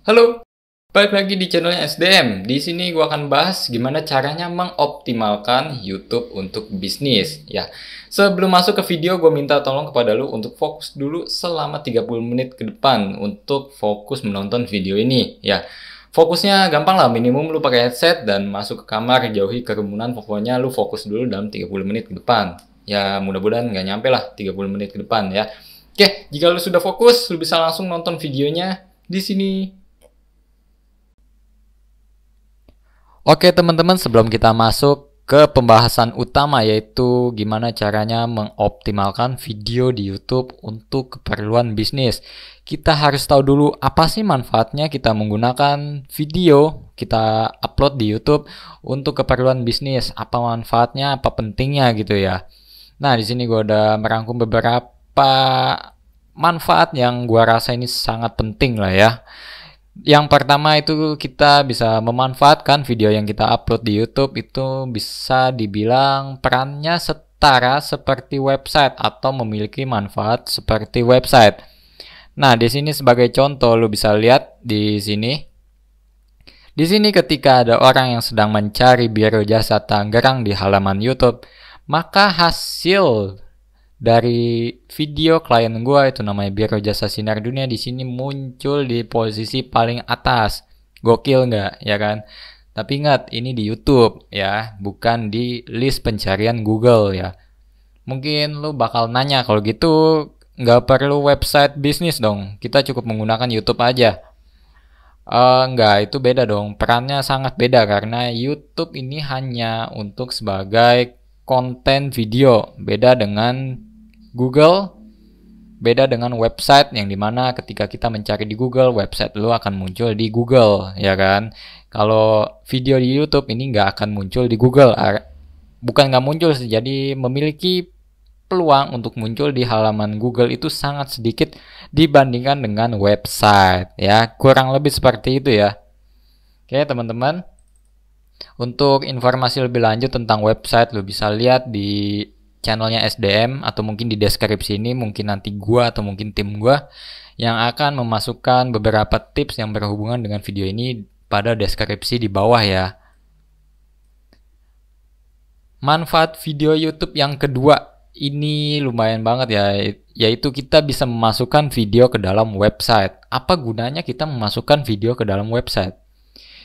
Halo, balik lagi di channelnya SDM. Di sini gua akan bahas gimana caranya mengoptimalkan YouTube untuk bisnis. Ya, sebelum masuk ke video, gue minta tolong kepada lu untuk fokus dulu selama 30 menit ke depan untuk fokus menonton video ini. Ya, fokusnya gampang lah, minimum lu pakai headset dan masuk ke kamar, jauhi kerumunan. Pokoknya lu fokus dulu dalam 30 menit ke depan. Ya, mudah-mudahan nggak nyampe lah 30 menit ke depan ya. Oke, jika lu sudah fokus, lu bisa langsung nonton videonya di sini. Oke teman-teman, sebelum kita masuk ke pembahasan utama yaitu gimana caranya mengoptimalkan video di YouTube untuk keperluan bisnis. Kita harus tahu dulu apa sih manfaatnya kita menggunakan video kita upload di YouTube untuk keperluan bisnis. Apa manfaatnya, apa pentingnya gitu ya. Nah, di sini gue udah merangkum beberapa manfaat yang gue rasa ini sangat penting lah ya. Yang pertama itu kita bisa memanfaatkan video yang kita upload di YouTube itu bisa dibilang perannya setara seperti website atau memiliki manfaat seperti website. Nah, di sini sebagai contoh lu bisa lihat di sini. Di sini ketika ada orang yang sedang mencari Biro Jasa Tangerang di halaman YouTube, maka hasil dari video klien gue itu namanya Biro Jasa Sinar Dunia di sini muncul di posisi paling atas. Gokil nggak ya kan? Tapi ingat ini di YouTube ya, bukan di list pencarian Google ya. Mungkin lu bakal nanya kalau gitu nggak perlu website bisnis dong. Kita cukup menggunakan YouTube aja. Enggak, itu beda dong. Perannya sangat beda karena YouTube ini hanya untuk sebagai konten video. Beda dengan Google, beda dengan website yang dimana ketika kita mencari di Google, website lu akan muncul di Google, ya kan? Kalau video di YouTube ini nggak akan muncul di Google, bukan nggak muncul sih, jadi memiliki peluang untuk muncul di halaman Google itu sangat sedikit dibandingkan dengan website, ya. Kurang lebih seperti itu ya. Oke, teman-teman. Untuk informasi lebih lanjut tentang website, lu bisa lihat di channelnya SDM atau mungkin di deskripsi ini, mungkin nanti gua atau mungkin tim gua yang akan memasukkan beberapa tips yang berhubungan dengan video ini pada deskripsi di bawah ya. Manfaat video YouTube yang kedua ini lumayan banget ya, yaitu kita bisa memasukkan video ke dalam website. Apa gunanya kita memasukkan video ke dalam website?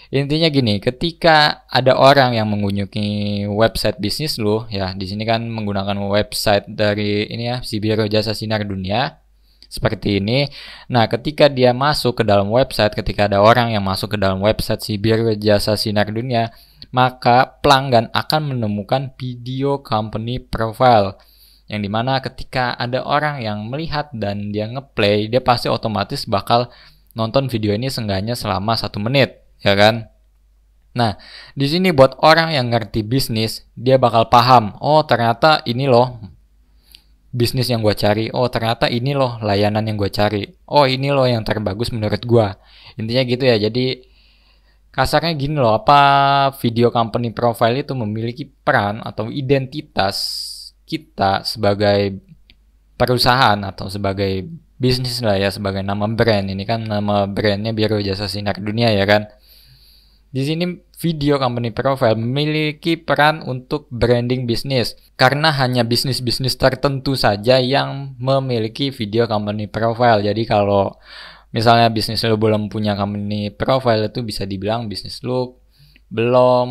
Intinya gini, ketika ada orang yang mengunjungi website bisnis lo, ya di sini kan menggunakan website dari ini ya, si Biro Jasa Sinar Dunia, seperti ini. Nah, ketika dia masuk ke dalam website, ketika ada orang yang masuk ke dalam website si Biro Jasa Sinar Dunia, maka pelanggan akan menemukan video company profile, yang dimana ketika ada orang yang melihat dan dia ngeplay, dia pasti otomatis bakal nonton video ini seenggaknya selama 1 menit. Ya kan? Nah, di sini buat orang yang ngerti bisnis, dia bakal paham, oh ternyata ini loh bisnis yang gue cari, oh ternyata ini loh layanan yang gue cari, oh ini loh yang terbagus menurut gue. Intinya gitu ya, jadi kasarnya gini loh, apa video company profile itu memiliki peran atau identitas kita sebagai perusahaan atau sebagai bisnis lah ya, sebagai nama brand. Ini kan nama brandnya Biro Jasa Sinar Dunia ya kan. Di sini video company profile memiliki peran untuk branding bisnis karena hanya bisnis-bisnis tertentu saja yang memiliki video company profile. Jadi kalau misalnya bisnis lo belum punya company profile, itu bisa dibilang bisnis lo belum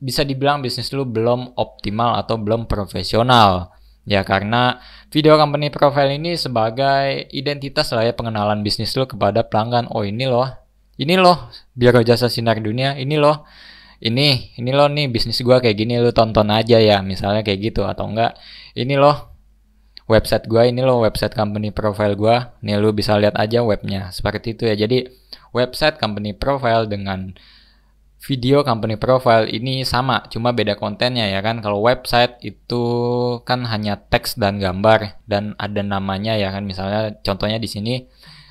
bisa dibilang bisnis lo belum optimal atau belum profesional. Ya, karena video company profile ini sebagai identitas lah ya, pengenalan bisnis lo kepada pelanggan. Oh ini loh Biro Jasa Sinar Dunia, ini loh nih bisnis gua kayak gini, lu tonton aja ya, misalnya kayak gitu. Atau enggak, ini loh website gua, ini loh website company profile gua, nih lu bisa lihat aja webnya, seperti itu ya. Jadi website company profile dengan video company profile ini sama, cuma beda kontennya ya kan. Kalau website itu kan hanya teks dan gambar dan ada namanya ya kan. Misalnya contohnya di sini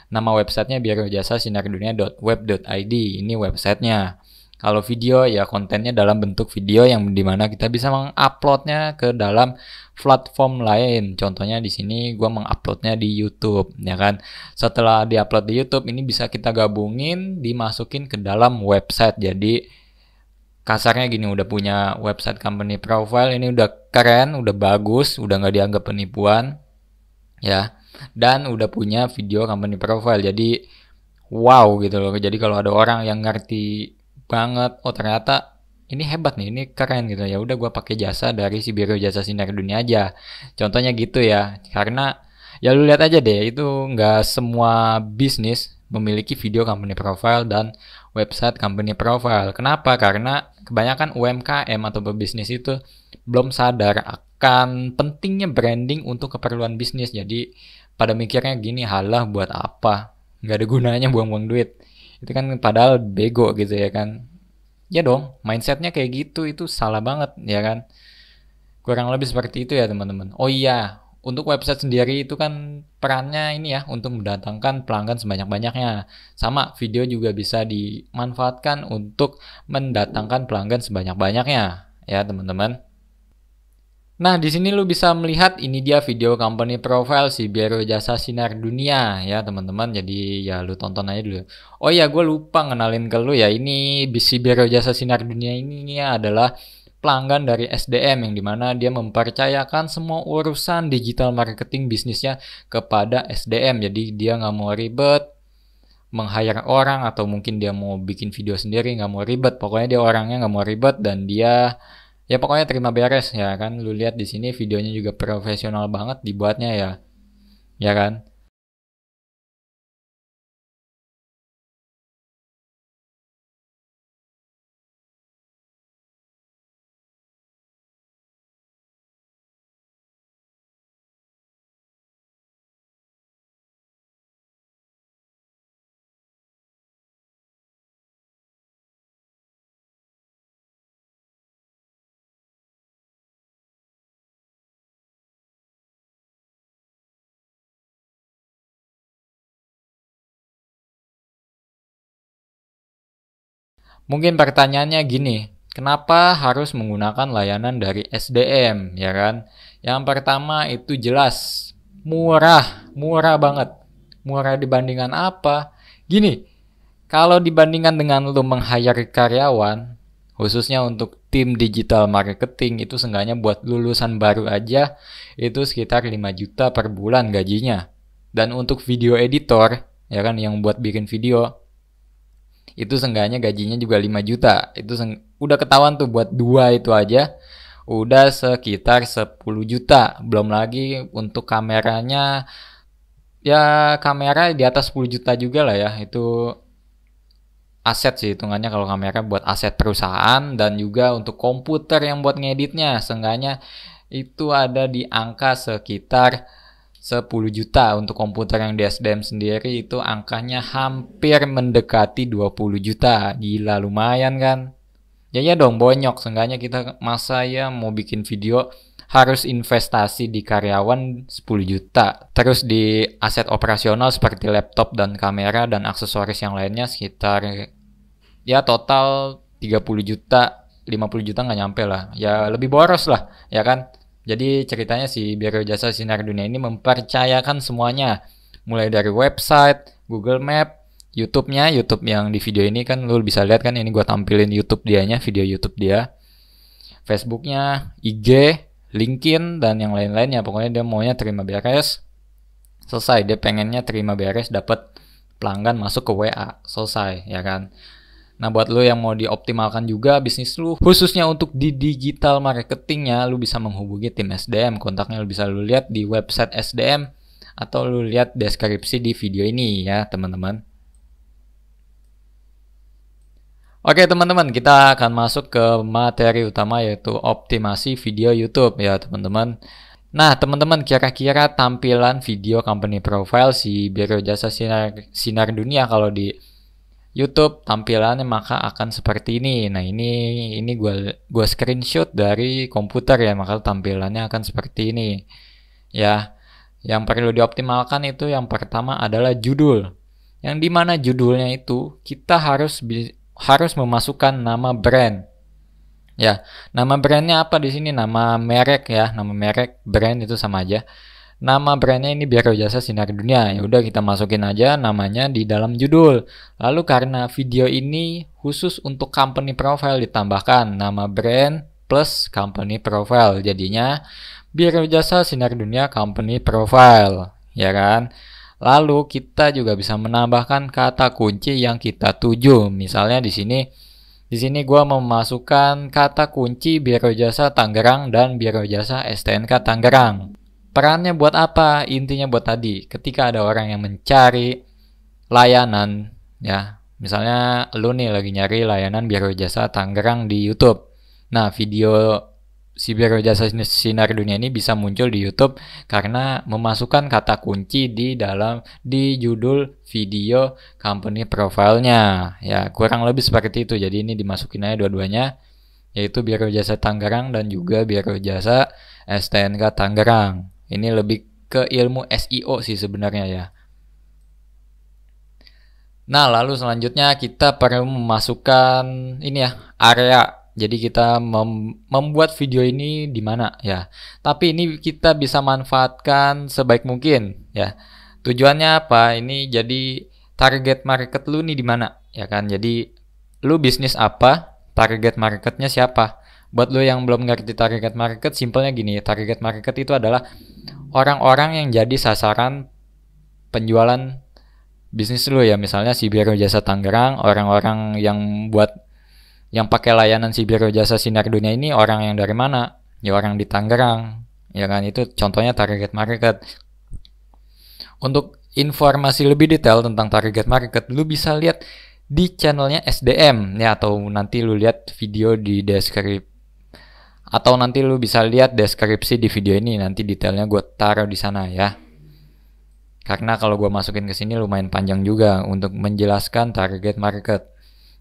nama websitenya Biro Jasa Sinar Dunia .web.id, ini websitenya. Kalau video ya kontennya dalam bentuk video yang dimana kita bisa menguploadnya ke dalam platform lain. Contohnya di sini gue menguploadnya di YouTube, ya kan. Setelah diupload di YouTube, ini bisa kita gabungin, dimasukin ke dalam website. Jadi kasarnya gini, udah punya website company profile, ini udah keren, udah bagus, udah nggak dianggap penipuan, ya. Dan udah punya video company profile. Jadi wow gitu loh. Jadi kalau ada orang yang ngerti banget, oh ternyata ini hebat nih, ini keren gitu, ya udah gue pakai jasa dari si Biro Jasa Sinar Dunia aja. Contohnya gitu ya. Karena ya lu lihat aja deh, itu nggak semua bisnis memiliki video company profile dan website company profile. Kenapa? Karena kebanyakan UMKM atau pebisnis itu belum sadar akan pentingnya branding untuk keperluan bisnis. Jadi pada mikirnya gini, halah buat apa, nggak ada gunanya buang-buang duit, itu kan padahal bego gitu ya kan. Ya dong, mindsetnya kayak gitu, itu salah banget ya kan. Kurang lebih seperti itu ya teman-teman. Oh iya, untuk website sendiri itu kan perannya ini ya, untuk mendatangkan pelanggan sebanyak-banyaknya. Sama, video juga bisa dimanfaatkan untuk mendatangkan pelanggan sebanyak-banyaknya ya teman-teman. Nah, di sini lu bisa melihat ini dia video company profile si Biro Jasa Sinar Dunia ya, teman-teman. Jadi ya lu tonton aja dulu. Oh ya, gue lupa ngenalin ke lu ya. Ini si Biro Jasa Sinar Dunia ini adalah pelanggan dari SDM yang dimana dia mempercayakan semua urusan digital marketing bisnisnya kepada SDM. Jadi dia nggak mau ribet meng-hire orang, atau mungkin dia mau bikin video sendiri nggak mau ribet. Pokoknya dia orangnya nggak mau ribet, dan dia ya pokoknya terima beres ya kan. Lu lihat di sini videonya juga profesional banget dibuatnya ya. Ya kan? Mungkin pertanyaannya gini, kenapa harus menggunakan layanan dari SDM ya kan? Yang pertama itu jelas murah, murah banget. Murah dibandingkan apa? Gini, kalau dibandingkan dengan lu meng-hire karyawan, khususnya untuk tim digital marketing, itu seenggaknya buat lulusan baru aja itu sekitar 5 juta per bulan gajinya. Dan untuk video editor, ya kan, yang buat bikin video, itu seenggaknya gajinya juga 5 juta. Itu udah ketahuan tuh, buat dua itu aja udah sekitar 10 juta. Belum lagi untuk kameranya, ya kamera di atas 10 juta juga lah ya. Itu aset sih hitungannya kalau kamera, buat aset perusahaan. Dan juga untuk komputer yang buat ngeditnya seenggaknya itu ada di angka sekitar 10 juta. Untuk komputer yang di SDM sendiri itu angkanya hampir mendekati 20 juta. Gila, lumayan kan? Ya ya dong, bonyok. Seenggaknya kita, masa ya mau bikin video harus investasi di karyawan 10 juta. Terus di aset operasional seperti laptop dan kamera dan aksesoris yang lainnya sekitar ya total 30 juta, 50 juta nggak nyampe lah. Ya lebih boros lah, ya kan? Jadi ceritanya si Biro Jasa Sinar Dunia ini mempercayakan semuanya. Mulai dari website, Google Map, YouTube-nya, YouTube yang di video ini kan lu bisa lihat kan, ini gua tampilin YouTube dianya, video YouTube dia. Facebooknya, IG, LinkedIn, dan yang lain-lainnya. Pokoknya dia maunya terima beres, selesai. Dia pengennya terima beres, dapat pelanggan masuk ke WA, selesai, ya kan. Nah, buat lo yang mau dioptimalkan juga bisnis lu, khususnya untuk di digital marketingnya, lu bisa menghubungi tim SDM. Kontaknya lu bisa lu lihat di website SDM, atau lu lihat deskripsi di video ini ya, teman-teman. Oke teman-teman, kita akan masuk ke materi utama, yaitu optimasi video YouTube ya teman-teman. Nah teman-teman, kira-kira tampilan video company profile si Biro Jasa Sinar Dunia kalau di YouTube tampilannya maka akan seperti ini. Nah ini gua screenshot dari komputer ya, maka tampilannya akan seperti ini. Ya, yang perlu dioptimalkan itu yang pertama adalah judul. Yang dimana judulnya itu kita harus memasukkan nama brand. Ya, nama brandnya apa di sini? Nama merek ya, nama merek, brand itu sama aja. Nama brandnya ini Biro Jasa Sinar Dunia. Ya udah kita masukin aja namanya di dalam judul. Lalu karena video ini khusus untuk company profile ditambahkan nama brand plus company profile. Jadinya Biro Jasa Sinar Dunia company profile, ya kan? Lalu kita juga bisa menambahkan kata kunci yang kita tuju. Misalnya di sini gua memasukkan kata kunci Biro Jasa Tangerang dan Biro Jasa STNK Tangerang. Perannya buat apa? Intinya buat tadi, ketika ada orang yang mencari layanan, ya, misalnya lu nih lagi nyari layanan Biro Jasa Tangerang di YouTube. Nah, video si Biro Jasa Sinar Dunia ini bisa muncul di YouTube karena memasukkan kata kunci di judul video company profile-nya. Ya, kurang lebih seperti itu. Jadi ini dimasukin aja dua-duanya, yaitu Biro Jasa Tangerang dan juga Biro Jasa STNK Tangerang. Ini lebih ke ilmu SEO sih sebenarnya ya. Nah, lalu selanjutnya kita perlu memasukkan ini ya, area. Jadi kita membuat video ini di mana ya. Tapi ini kita bisa manfaatkan sebaik mungkin ya. Tujuannya apa? Ini jadi target market lu nih di mana ya kan. Jadi lu bisnis apa? Target marketnya siapa? Buat lu yang belum ngerti target market, simpelnya gini, target market itu adalah orang-orang yang jadi sasaran penjualan bisnis lu ya. Misalnya si Biro Jasa Tangerang, orang-orang yang pakai layanan si Biro Jasa Sinar Dunia ini orang yang dari mana? Ya orang di Tangerang. Ya kan, itu contohnya target market. Untuk informasi lebih detail tentang target market, lu bisa lihat di channelnya SDM ya, atau nanti lu lihat video di deskripsi, atau nanti lu bisa lihat deskripsi di video ini, nanti detailnya gue taruh di sana ya. Karena kalau gue masukin ke sini lumayan panjang juga untuk menjelaskan target market.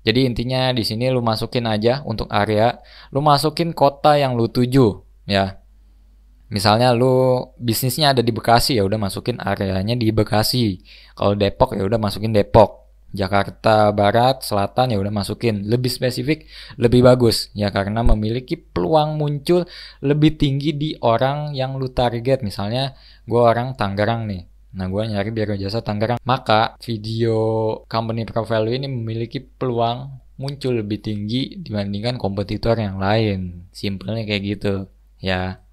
Jadi intinya di sini lu masukin aja untuk area, lu masukin kota yang lu tuju ya. Misalnya lu bisnisnya ada di Bekasi, ya udah masukin areanya di Bekasi. Kalau Depok ya udah masukin Depok. Jakarta Barat, Selatan ya udah masukin. Lebih spesifik, lebih bagus ya, karena memiliki peluang muncul lebih tinggi di orang yang lu target. Misalnya gue orang Tangerang nih. Nah, gue nyari Biro Jasa Tangerang. Maka video company profile lu ini memiliki peluang muncul lebih tinggi dibandingkan kompetitor yang lain. Simpelnya kayak gitu ya.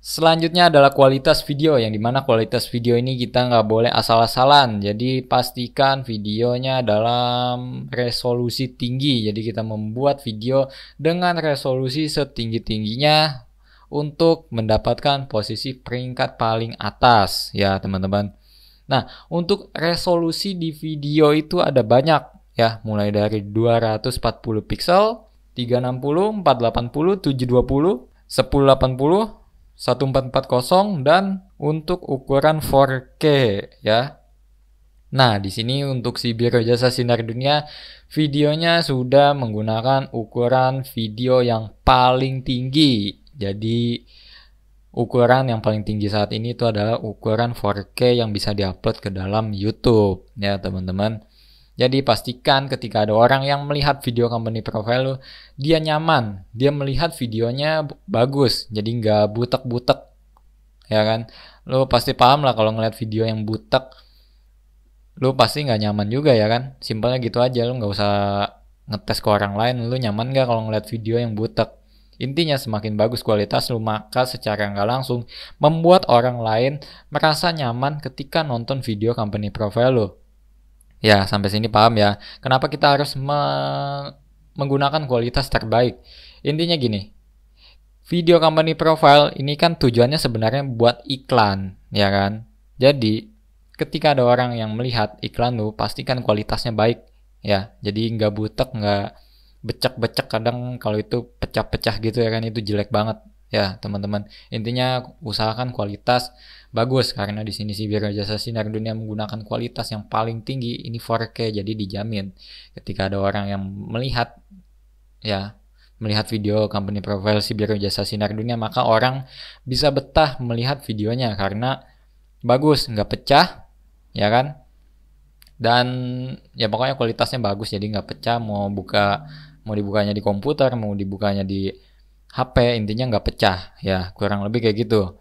Selanjutnya adalah kualitas video, yang dimana kualitas video ini kita nggak boleh asal-asalan. Jadi pastikan videonya dalam resolusi tinggi. Jadi kita membuat video dengan resolusi setinggi-tingginya untuk mendapatkan posisi peringkat paling atas ya teman-teman. Nah, untuk resolusi di video itu ada banyak ya, mulai dari 240 pixel, 360, 480, 720, 1080, 1440, dan untuk ukuran 4K ya. Nah, di sini untuk si Biro Jasa Sinar Dunia, videonya sudah menggunakan ukuran video yang paling tinggi. Jadi ukuran yang paling tinggi saat ini itu adalah ukuran 4K yang bisa diupload ke dalam YouTube ya teman-teman. Jadi pastikan ketika ada orang yang melihat video company profile lu, dia nyaman, dia melihat videonya bagus, jadi nggak butek-butek, ya kan? Lu pasti paham lah kalau ngeliat video yang butek, lu pasti nggak nyaman juga ya kan? Simpelnya gitu aja, lu nggak usah ngetes ke orang lain, lu nyaman nggak kalau ngeliat video yang butek? Intinya semakin bagus kualitas lu, maka secara nggak langsung membuat orang lain merasa nyaman ketika nonton video company profile lu. Ya, sampai sini paham ya. Kenapa kita harus menggunakan kualitas terbaik? Intinya gini, video company profile ini kan tujuannya sebenarnya buat iklan, ya kan? Jadi, ketika ada orang yang melihat iklan lu, pastikan kualitasnya baik, ya. Jadi nggak butek, nggak becek-becek, kadang kalau itu pecah-pecah gitu ya kan, itu jelek banget. Ya, teman-teman. Intinya usahakan kualitas bagus, karena di sini si Biro Jasa Sinar Dunia menggunakan kualitas yang paling tinggi, ini 4K, jadi dijamin ketika ada orang yang melihat video company profile si Biro Jasa Sinar Dunia, maka orang bisa betah melihat videonya karena bagus, nggak pecah, ya kan? Dan ya pokoknya kualitasnya bagus, jadi nggak pecah. Mau dibukanya di komputer, mau dibukanya di HP, intinya nggak pecah ya, kurang lebih kayak gitu.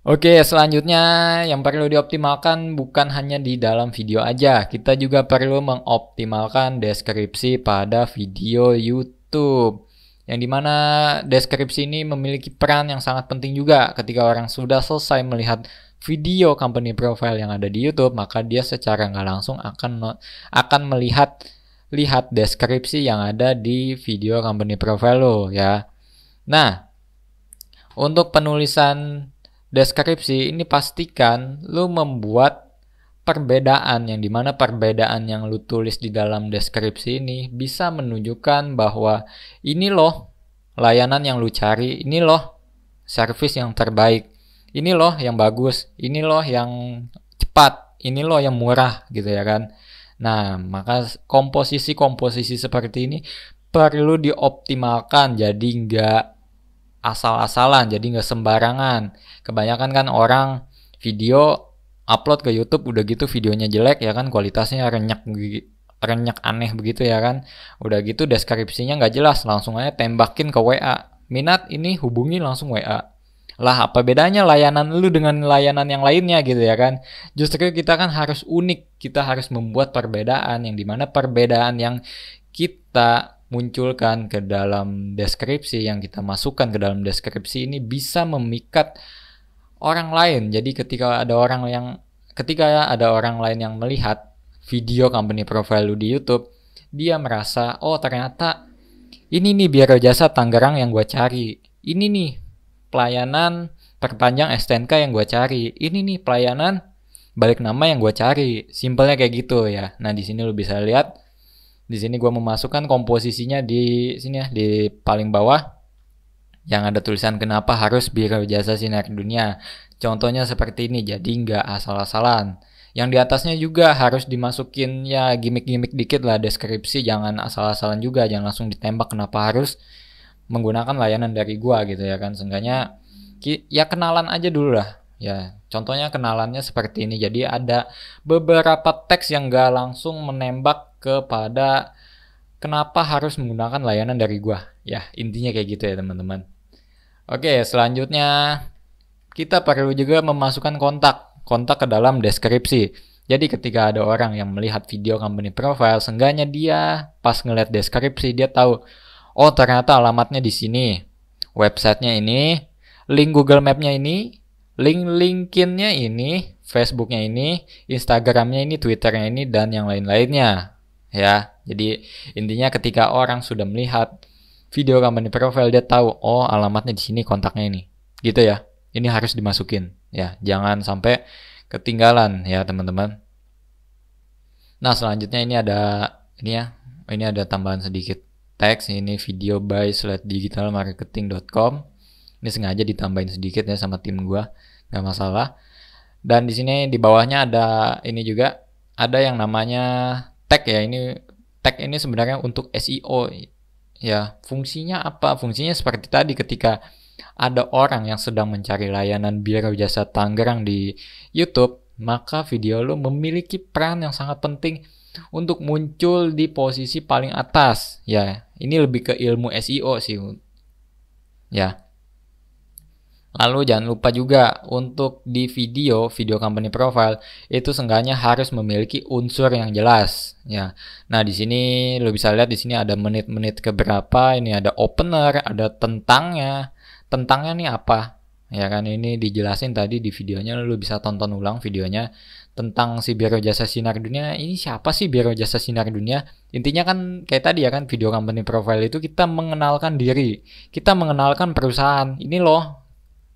Oke, selanjutnya yang perlu dioptimalkan bukan hanya di dalam video aja, kita juga perlu mengoptimalkan deskripsi pada video YouTube. Yang dimana deskripsi ini memiliki peran yang sangat penting juga. Ketika orang sudah selesai melihat video company profile yang ada di YouTube, maka dia secara nggak langsung akan lihat deskripsi yang ada di video company profile lo ya. Nah, untuk penulisan deskripsi ini pastikan lu membuat perbedaan, yang dimana perbedaan yang lu tulis di dalam deskripsi ini bisa menunjukkan bahwa ini loh layanan yang lu cari, ini loh service yang terbaik, ini loh yang bagus, ini loh yang cepat, ini loh yang murah gitu ya kan. Nah, maka komposisi seperti ini perlu dioptimalkan, jadi nggak asal-asalan, jadi nggak sembarangan. Kebanyakan kan orang video upload ke YouTube udah gitu videonya jelek ya kan, kualitasnya renyak aneh begitu ya kan. Udah gitu deskripsinya nggak jelas, langsung aja tembakin ke WA. Minat ini hubungi langsung WA. Lah apa bedanya layanan lu dengan layanan yang lainnya gitu ya kan. Justru kita kan harus unik, kita harus membuat perbedaan, yang dimana perbedaan yang kita munculkan ke dalam deskripsi, yang kita masukkan ke dalam deskripsi ini bisa memikat orang lain. Jadi ketika ada orang lain yang melihat video company profile lu di YouTube, dia merasa, oh ternyata ini nih Biro Jasa Tangerang yang gue cari, ini nih pelayanan perpanjang STNK yang gue cari, ini nih pelayanan balik nama yang gue cari. Simpelnya kayak gitu ya. Nah di sini lu bisa lihat. Di sini gue memasukkan komposisinya di sini ya, di paling bawah yang ada tulisan kenapa harus Biro Jasa Sinar Dunia. Contohnya seperti ini, jadi nggak asal-asalan. Yang di atasnya juga harus dimasukin ya gimmick-gimmick dikit lah deskripsi, jangan asal-asalan juga, jangan langsung ditembak kenapa harus menggunakan layanan dari gua gitu ya kan. Seenggaknya ya kenalan aja dulu lah. Ya, contohnya kenalannya seperti ini. Jadi ada beberapa teks yang nggak langsung menembak kepada kenapa harus menggunakan layanan dari gua. Ya, intinya kayak gitu ya teman-teman. Oke, selanjutnya kita perlu juga memasukkan kontak ke dalam deskripsi. Jadi ketika ada orang yang melihat video company profile, seenggaknya dia pas ngeliat deskripsi dia tahu, oh ternyata alamatnya di sini, websitenya ini, link Google Map-nya ini, link LinkedIn-nya ini, Facebook-nya ini, Instagram-nya ini, Twitter-nya ini, dan yang lain-lainnya. Ya, jadi intinya ketika orang sudah melihat video company profile, dia tahu, oh alamatnya di sini, kontaknya ini. Gitu ya. Ini harus dimasukin. Ya, jangan sampai ketinggalan ya, teman-teman. Nah, selanjutnya ini ada tambahan sedikit teks. Ini video by /digitalmarketing.com. Ini sengaja ditambahin sedikit ya sama tim gua, nggak masalah. Dan di sini di bawahnya ada ini juga, ada yang namanya tag ya. Ini tag ini sebenarnya untuk SEO ya. Fungsinya apa? Fungsinya seperti tadi, ketika ada orang yang sedang mencari layanan Biro Jasa Tangerang di YouTube, maka video lo memiliki peran yang sangat penting untuk muncul di posisi paling atas. Ya, ini lebih ke ilmu SEO sih. Ya. Lalu jangan lupa juga untuk di video company profile itu seenggaknya harus memiliki unsur yang jelas ya. Nah, di sini lo bisa lihat, di sini ada menit-menit keberapa, ini ada opener, ada tentangnya. Tentangnya nih apa? Ya kan, ini dijelasin tadi di videonya, lo bisa tonton ulang videonya tentang si Biro Jasa Sinar Dunia. Ini siapa sih Biro Jasa Sinar Dunia? Intinya kan kayak tadi ya kan, video company profile itu kita mengenalkan diri, kita mengenalkan perusahaan. Ini loh,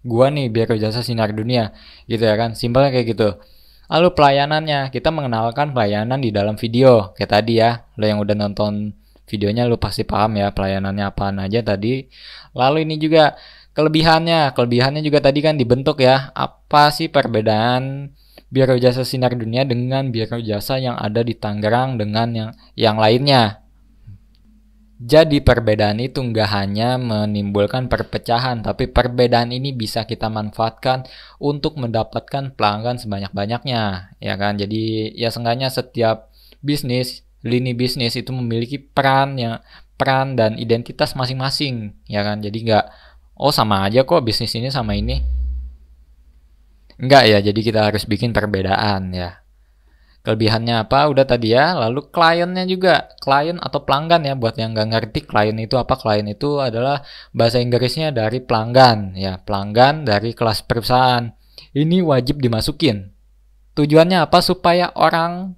gua nih Biro Jasa Sinar Dunia gitu ya kan, simpelnya kayak gitu. Lalu pelayanannya, kita mengenalkan pelayanan di dalam video kayak tadi ya. Lo yang udah nonton videonya lo pasti paham ya pelayanannya apaan aja tadi. Lalu ini juga kelebihannya juga tadi kan dibentuk ya, apa sih perbedaan Biro Jasa Sinar Dunia dengan Biro Jasa yang ada di Tangerang dengan yang lainnya. Jadi perbedaan itu nggak hanya menimbulkan perpecahan, tapi perbedaan ini bisa kita manfaatkan untuk mendapatkan pelanggan sebanyak-banyaknya, ya kan? Jadi ya seenggaknya setiap bisnis, lini bisnis itu memiliki peran dan identitas masing-masing, ya kan? Jadi nggak, oh sama aja kok bisnis ini sama ini. Enggak ya, jadi kita harus bikin perbedaan ya. Kelebihannya apa? Udah tadi ya. Lalu kliennya juga. Klien atau pelanggan ya. Buat yang nggak ngerti klien itu apa? Klien itu adalah bahasa Inggrisnya dari pelanggan. Ya, pelanggan dari kelas perusahaan. Ini wajib dimasukin. Tujuannya apa? Supaya orang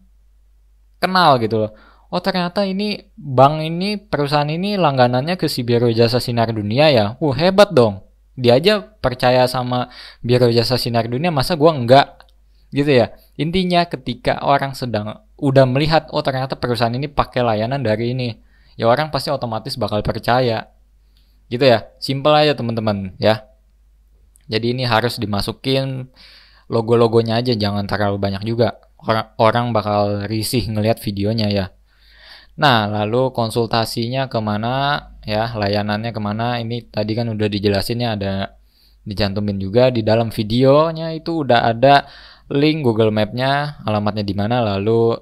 kenal gitu loh. Oh ternyata ini bank ini, perusahaan ini langganannya ke si Biro Jasa Sinar Dunia ya. Hebat dong. Dia aja percaya sama Biro Jasa Sinar Dunia, masa gua enggak? Gitu ya. Intinya ketika orang sedang udah melihat, oh ternyata perusahaan ini pakai layanan dari ini, ya orang pasti otomatis bakal percaya. Gitu ya. Simple aja teman-teman ya. Jadi ini harus dimasukin logo-logonya aja, jangan terlalu banyak juga. Orang bakal risih ngelihat videonya ya. Nah, lalu konsultasinya kemana ya, layanannya kemana, ini tadi kan udah dijelasinnya, ada dicantumin juga di dalam videonya, itu udah ada link Google Map-nya, alamatnya di mana, lalu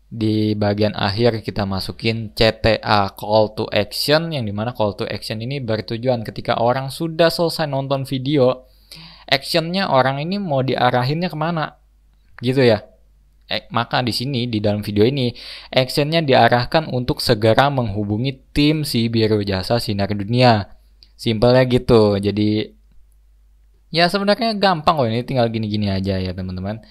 di bagian akhir kita masukin CTA, call to action, yang dimana call to action ini bertujuan ketika orang sudah selesai nonton video, actionnya orang ini mau diarahinnya kemana, gitu ya. Maka di sini di dalam video ini actionnya diarahkan untuk segera menghubungi tim si Biro Jasa Sinar Dunia. Simpelnya gitu. Jadi ya sebenarnya gampang kok, ini tinggal gini-gini aja ya teman-teman.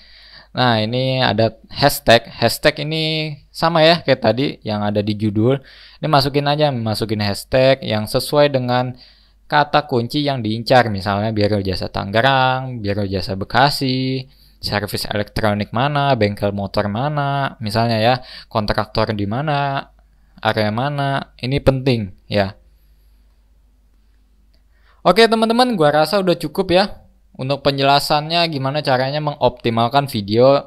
Nah ini ada hashtag. Hashtag ini sama ya kayak tadi yang ada di judul. Ini masukin hashtag yang sesuai dengan kata kunci yang diincar. Misalnya Biro Jasa Tangerang, Biro Jasa Bekasi, servis elektronik mana, bengkel motor mana, misalnya ya, kontraktor di mana, area mana, ini penting ya. Oke teman-teman, gua rasa udah cukup ya untuk penjelasannya gimana caranya mengoptimalkan video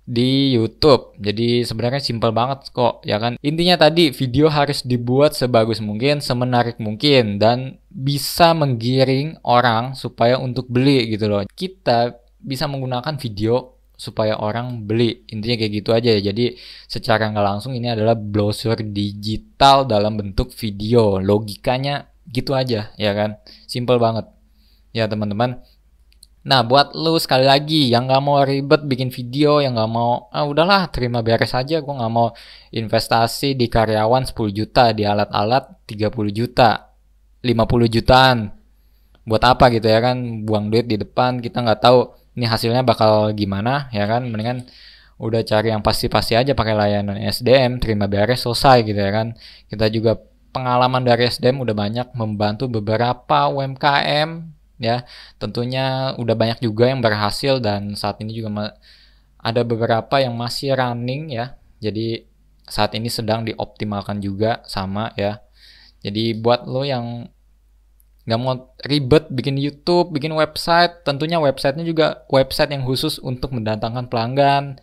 di YouTube. Jadi sebenarnya simpel banget kok ya kan. Intinya tadi video harus dibuat sebagus mungkin, semenarik mungkin, dan bisa menggiring orang supaya untuk beli gitu loh. Kita bisa menggunakan video supaya orang beli, intinya kayak gitu aja ya. Jadi secara nggak langsung ini adalah brosur digital dalam bentuk video, logikanya gitu aja ya kan, simple banget ya teman-teman. Nah buat lu sekali lagi yang nggak mau ribet bikin video, yang nggak mau udahlah terima beres aja, gue nggak mau investasi di karyawan 10 juta, di alat-alat 30 juta, 50 jutaan, buat apa gitu ya kan, buang duit di depan, kita nggak tahu ini hasilnya bakal gimana ya kan. Mendingan udah cari yang pasti-pasti aja, pakai layanan SDM, terima beres selesai gitu ya kan. Kita juga pengalaman dari SDM udah banyak membantu beberapa UMKM ya, tentunya udah banyak juga yang berhasil, dan saat ini juga ada beberapa yang masih running ya. Jadi saat ini sedang dioptimalkan juga sama ya. Jadi buat lo yang nggak mau ribet bikin YouTube, bikin website, tentunya websitenya juga website yang khusus untuk mendatangkan pelanggan,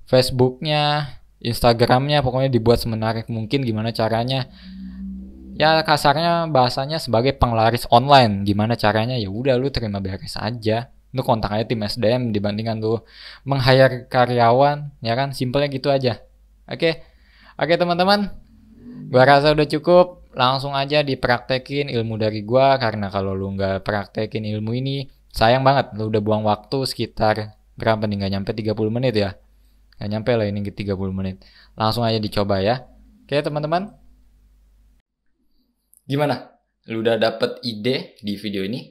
Facebooknya, Instagramnya, pokoknya dibuat semenarik mungkin. Gimana caranya? Ya kasarnya bahasanya sebagai penglaris online. Gimana caranya? Ya udah lu terima beres aja. Lu kontak aja tim SDM dibandingkan lu meng-hire karyawan, ya kan? Simpelnya gitu aja. Oke. Oke teman-teman. Gua rasa udah cukup. Langsung aja dipraktekin ilmu dari gua, karena kalau lu nggak praktekin ilmu ini sayang banget, lu udah buang waktu sekitar berapa nih, nggak nyampe 30 menit ya, nggak nyampe lah ini 30 menit. Langsung aja dicoba ya. Oke teman-teman, gimana, lu udah dapet ide di video ini?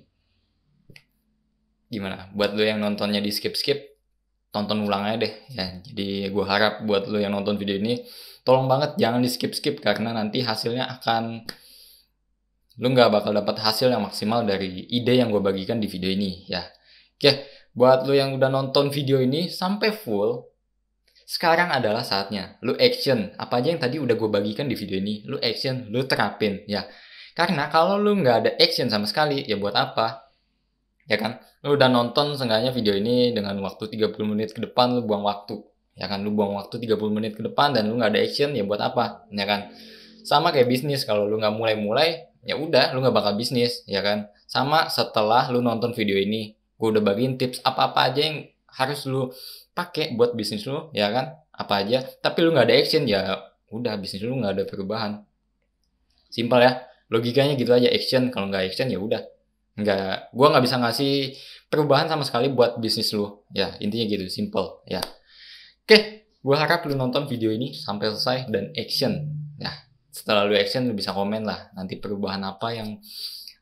Gimana buat lu yang nontonnya di skip tonton ulang aja deh ya. Jadi gue harap buat lo yang nonton video ini, tolong banget jangan di skip karena nanti hasilnya akan, lo nggak bakal dapat hasil yang maksimal dari ide yang gue bagikan di video ini ya. Oke, buat lo yang udah nonton video ini sampai full, sekarang adalah saatnya lo action apa aja yang tadi udah gue bagikan di video ini. Lo action, lo terapin ya. Karena kalau lo nggak ada action sama sekali, ya buat apa? Ya kan, lu udah nonton seenggaknya video ini dengan waktu 30 menit ke depan, lu buang waktu ya kan, lu buang waktu 30 menit ke depan dan lu nggak ada action, ya buat apa ya kan. Sama kayak bisnis, kalau lu nggak mulai-mulai, ya udah lu nggak bakal bisnis, ya kan? Sama setelah lu nonton video ini, gue udah bagiin tips apa-apa aja yang harus lu pakai buat bisnis lu, ya kan? Apa aja. Tapi lu nggak ada action, ya udah bisnis lu nggak ada perubahan. Simpel ya. Logikanya gitu aja, action. Kalau nggak action ya udah. Gua nggak bisa ngasih perubahan sama sekali buat bisnis lu. Ya, intinya gitu, simple. Ya. Oke, gue harap lu nonton video ini sampai selesai dan action. Ya, setelah lu action, lu bisa komen lah nanti perubahan apa yang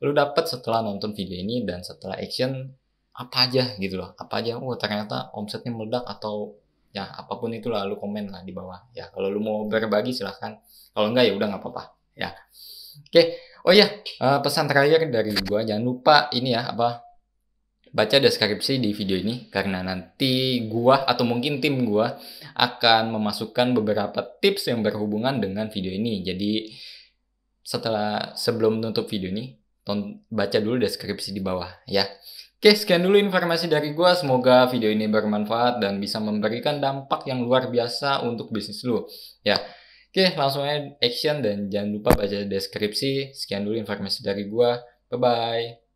lu dapat setelah nonton video ini, dan setelah action apa aja gitu loh. Apa aja, oh ternyata omsetnya meledak, atau ya apapun itulah, lu komen lah di bawah. Ya, kalau lu mau berbagi silahkan. Kalau enggak ya udah nggak apa-apa. Ya. Oke. Oh iya, pesan terakhir dari gua, jangan lupa ini ya, baca deskripsi di video ini, karena nanti gua atau mungkin tim gua akan memasukkan beberapa tips yang berhubungan dengan video ini. Jadi sebelum menutup video ini, baca dulu deskripsi di bawah ya. Oke, sekian dulu informasi dari gua. Semoga video ini bermanfaat dan bisa memberikan dampak yang luar biasa untuk bisnis lu ya. Oke, langsung aja action dan jangan lupa baca deskripsi. Sekian dulu informasi dari gua. Bye bye.